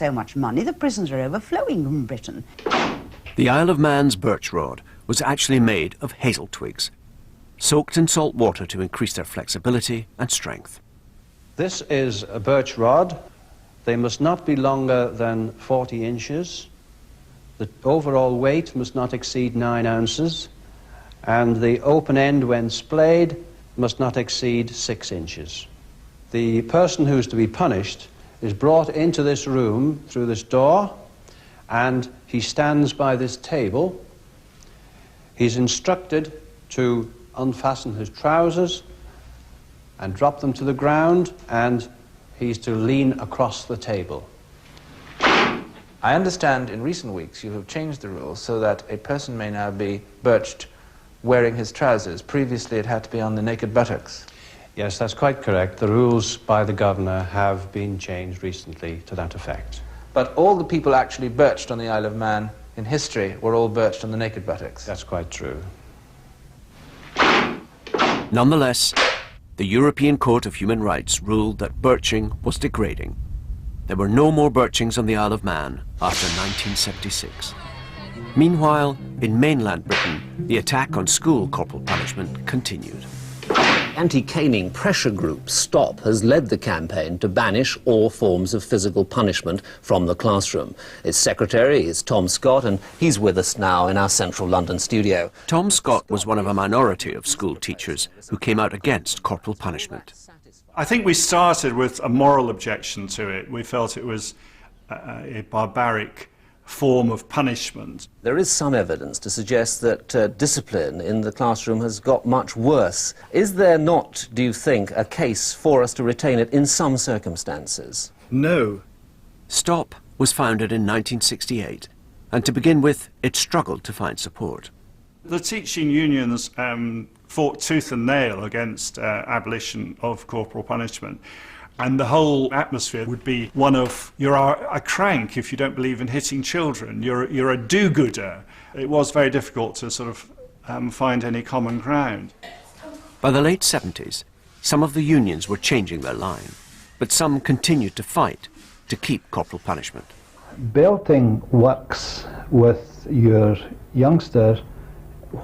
So much money, the prisons are overflowing in Britain. The Isle of Man's birch rod was actually made of hazel twigs, soaked in salt water to increase their flexibility and strength. This is a birch rod. They must not be longer than 40 inches. The overall weight must not exceed 9 ounces. And the open end, when splayed, must not exceed 6 inches. The person who is to be punished is brought into this room through this door, and he stands by this table. He's instructed to unfasten his trousers and drop them to the ground, and he's to lean across the table. I understand in recent weeks you have changed the rules so that a person may now be birched wearing his trousers. Previously it had to be on the naked buttocks. Yes, that's quite correct. The rules by the governor have been changed recently to that effect. But all the people actually birched on the Isle of Man in history were all birched on the naked buttocks. That's quite true. Nonetheless, the European Court of Human Rights ruled that birching was degrading. There were no more birchings on the Isle of Man after 1976. Meanwhile, in mainland Britain, the attack on school corporal punishment continued. Anti-caning pressure group STOP has led the campaign to banish all forms of physical punishment from the classroom. Its secretary is Tom Scott, and he's with us now in our central London studio. Tom Scott was one of a minority of school teachers who came out against corporal punishment. I think we started with a moral objection to it. We felt it was a barbaric form of punishment. There is some evidence to suggest that discipline in the classroom has got much worse. Is there not, do you think, a case for us to retain it in some circumstances? No. STOP was founded in 1968, and to begin with, it struggled to find support. The teaching unions fought tooth and nail against abolition of corporal punishment. And the whole atmosphere would be one of, you're a crank if you don't believe in hitting children, you're a do-gooder. It was very difficult to sort of find any common ground. By the late 70s, some of the unions were changing their line, but some continued to fight to keep corporal punishment. Belting works with your youngster,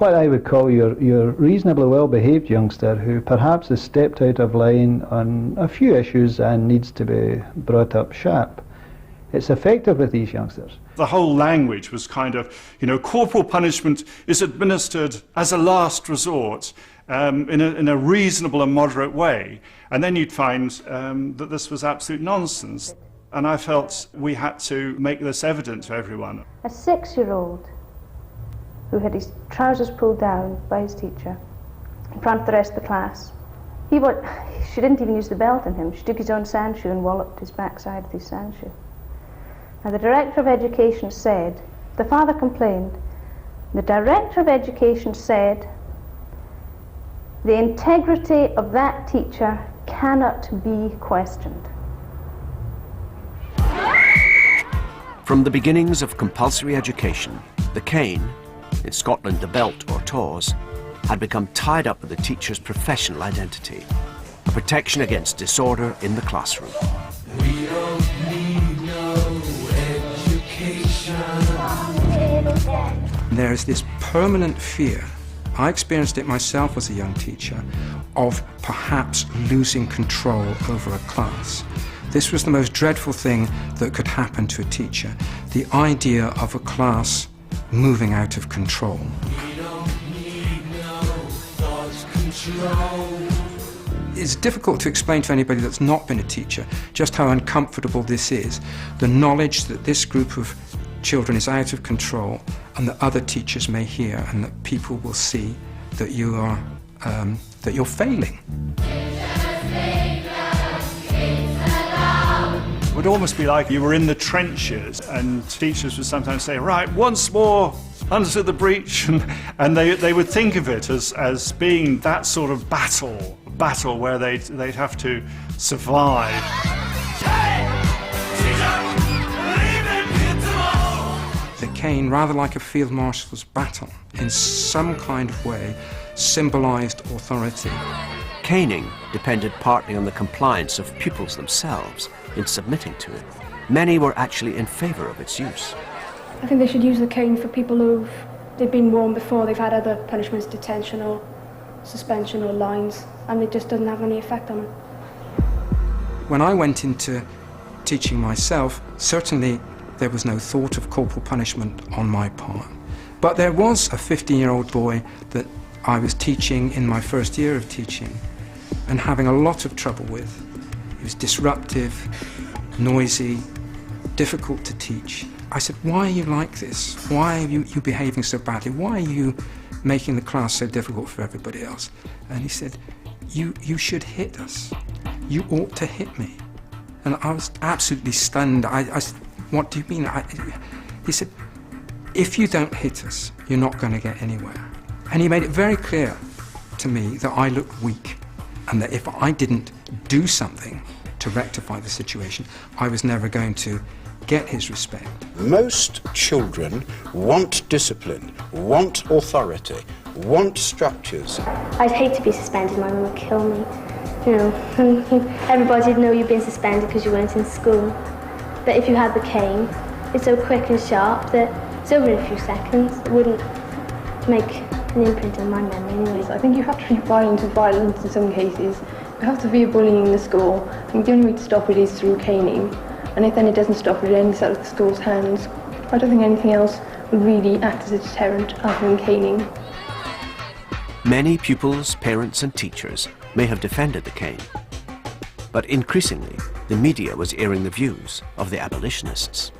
what I would call your reasonably well-behaved youngster who perhaps has stepped out of line on a few issues and needs to be brought up sharp. It's effective with these youngsters. The whole language was kind of, corporal punishment is administered as a last resort in a reasonable and moderate way. And then you'd find that this was absolute nonsense. And I felt we had to make this evident to everyone. A 6-year-old who had his trousers pulled down by his teacher in front of the rest of the class. She didn't even use the belt on him. She took his own sandshoe and walloped his backside with his sandshoe. Now the Director of Education said, the father complained, the Director of Education said, the integrity of that teacher cannot be questioned. From the beginnings of compulsory education, the cane, in Scotland the belt or tawse, had become tied up with the teacher's professional identity, a protection against disorder in the classroom. We don't need no education. There is this permanent fear, I experienced it myself as a young teacher, of perhaps losing control over a class. This was the most dreadful thing that could happen to a teacher, the idea of a class moving out of control. We don't need no thought control. It's difficult to explain to anybody that's not been a teacher just how uncomfortable this is. The knowledge that this group of children is out of control and that other teachers may hear and that people will see that you are that you're failing. It would almost be like you were in the trenches and teachers would sometimes say, right, once more under the breach, and they would think of it as being that sort of battle where they'd have to survive. The cane, rather like a field marshal's baton, in some kind of way symbolized authority. Caning depended partly on the compliance of pupils themselves in submitting to it. many were actually in favour of its use. I think they should use the cane for people they've been warned before, they've had other punishments, detention or suspension or lines, and it just doesn't have any effect on them. When I went into teaching myself, certainly there was no thought of corporal punishment on my part. But there was a 15-year-old boy that I was teaching in my first year of teaching and having a lot of trouble with. He was disruptive, noisy, difficult to teach. I said, why are you like this? Why are you behaving so badly? Why are you making the class so difficult for everybody else? And he said, you should hit us. You ought to hit me. And I was absolutely stunned. I said, what do you mean? He said, if you don't hit us, you're not going to get anywhere. And he made it very clear to me that I looked weak and that if I didn't do something to rectify the situation, I was never going to get his respect. Most children want discipline, want authority, want structures. I'd hate to be suspended, my mum would kill me. You know, everybody'd know you'd been suspended because you weren't in school. But if you had the cane, it's so quick and sharp that it's over in a few seconds. It wouldn't make an imprint on my memory anyway. I think you have to treat violence as violence in some cases. You have to be bullying in the school. I think the only way to stop it is through caning. And if then it doesn't stop it, it ends out of the school's hands. I don't think anything else would really act as a deterrent other than caning. Many pupils, parents and teachers may have defended the cane, but increasingly the media was airing the views of the abolitionists.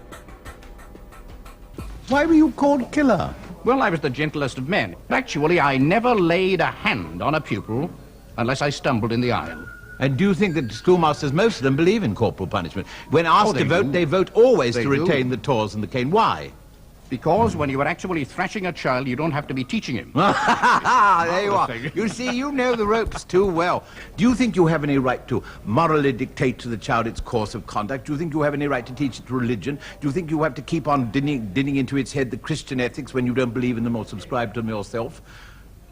Why were you called killer? Well, I was the gentlest of men. Actually, I never laid a hand on a pupil unless I stumbled in the aisle. And do you think that schoolmasters, most of them, believe in corporal punishment? When asked to vote, they vote always to retain the tawse and the cane. Why? Because when you are actually thrashing a child, you don't have to be teaching him. There you are. You see, you know the ropes too well. Do you think you have any right to morally dictate to the child its course of conduct? Do you think you have any right to teach it religion? Do you think you have to keep on dinning into its head the Christian ethics when you don't believe in them or subscribe to them yourself?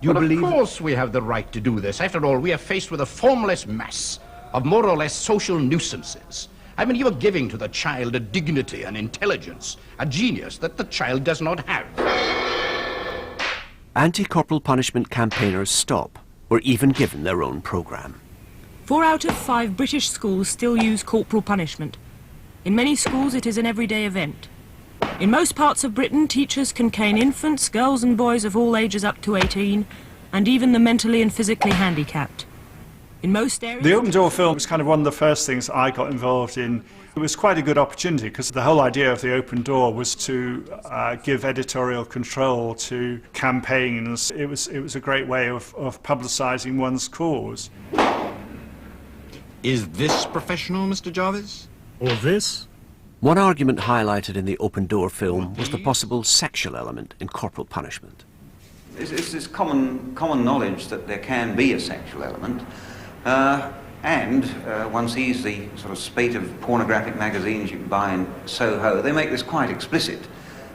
Do you believe? Of course we have the right to do this. After all, we are faced with a formless mass of more or less social nuisances. I mean, you are giving to the child a dignity, an intelligence, a genius that the child does not have. Anti-corporal punishment campaigners STOP were even given their own programme. 4 out of 5 British schools still use corporal punishment. In many schools it is an everyday event. In most parts of Britain, teachers can cane infants, girls and boys of all ages up to 18, and even the mentally and physically handicapped. In most areas... The Open Door film was kind of one of the first things I got involved in. It was quite a good opportunity because the whole idea of the Open Door was to give editorial control to campaigns. It was a great way of publicising one's cause. Is this professional, Mr. Jarvis? Or this? One argument highlighted in the Open Door film was the possible sexual element in corporal punishment. It's this common knowledge that there can be a sexual element. And one sees the sort of spate of pornographic magazines you can buy in Soho. They make this quite explicit.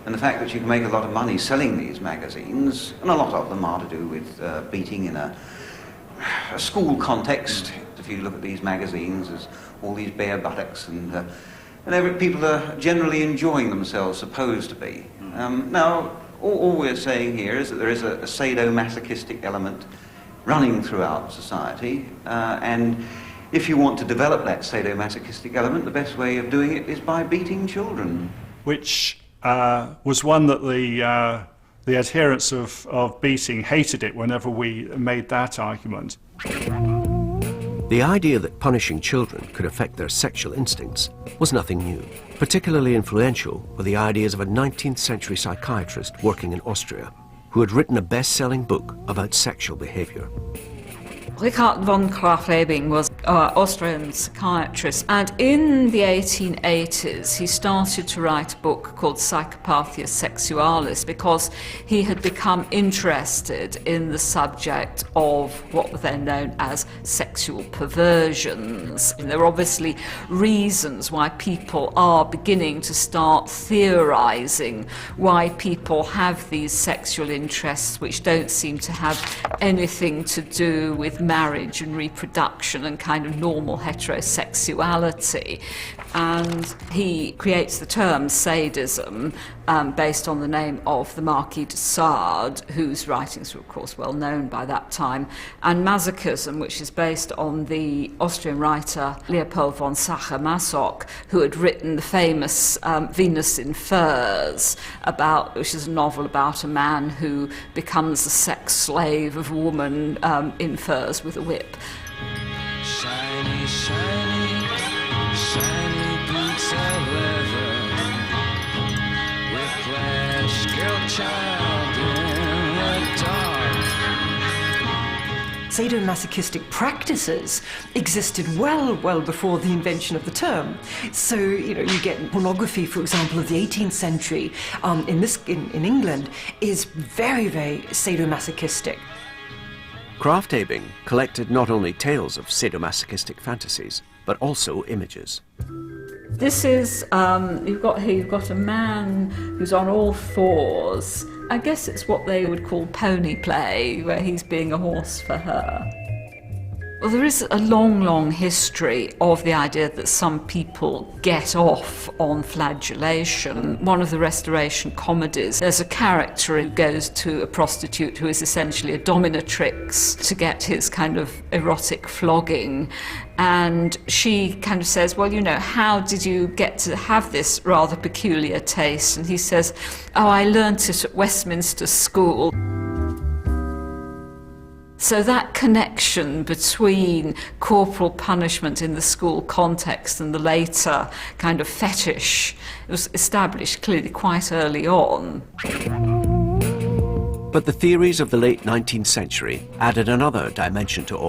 And the fact that you can make a lot of money selling these magazines, and a lot of them are to do with beating in a school context. If you look at these magazines, there's all these bare buttocks, and people are generally enjoying themselves, supposed to be. Now, all we're saying here is that there is a sadomasochistic element running throughout society, and if you want to develop that sadomasochistic element, the best way of doing it is by beating children. Which was one that the adherents of beating hated it whenever we made that argument. The idea that punishing children could affect their sexual instincts was nothing new. Particularly influential were the ideas of a 19th century psychiatrist working in Austria, who had written a best-selling book about sexual behaviour. Richard von Krafft-Ebing was an Austrian psychiatrist, and in the 1880s he started to write a book called Psychopathia Sexualis because he had become interested in the subject of what were then known as sexual perversions. And there are obviously reasons why people are beginning to start theorising why people have these sexual interests which don't seem to have anything to do with marriage and reproduction and kind of normal heterosexuality. And he creates the term sadism based on the name of the Marquis de Sade, whose writings were of course well known by that time, and masochism, which is based on the Austrian writer Leopold von Sacher-Masoch, who had written the famous Venus in Furs, which is a novel about a man who becomes the sex slave of a woman in furs with a whip. Shiny, shiny, shiny boots of leather, whiplash, girl child in the dark. Sadomasochistic practices existed well before the invention of the term. So, you get pornography, for example, of the 18th century in England is very, very sadomasochistic. Krafft Ebing collected not only tales of sadomasochistic fantasies, but also images. This is, you've got a man who's on all fours. I guess it's what they would call pony play, where he's being a horse for her. Well, there is a long history of the idea that some people get off on flagellation. One of the Restoration comedies, there's a character who goes to a prostitute who is essentially a dominatrix to get his kind of erotic flogging. And she kind of says, well, how did you get to have this rather peculiar taste? And he says, oh, I learnt it at Westminster School. So that connection between corporal punishment in the school context and the later kind of fetish was established clearly quite early on. But the theories of the late 19th century added another dimension to all.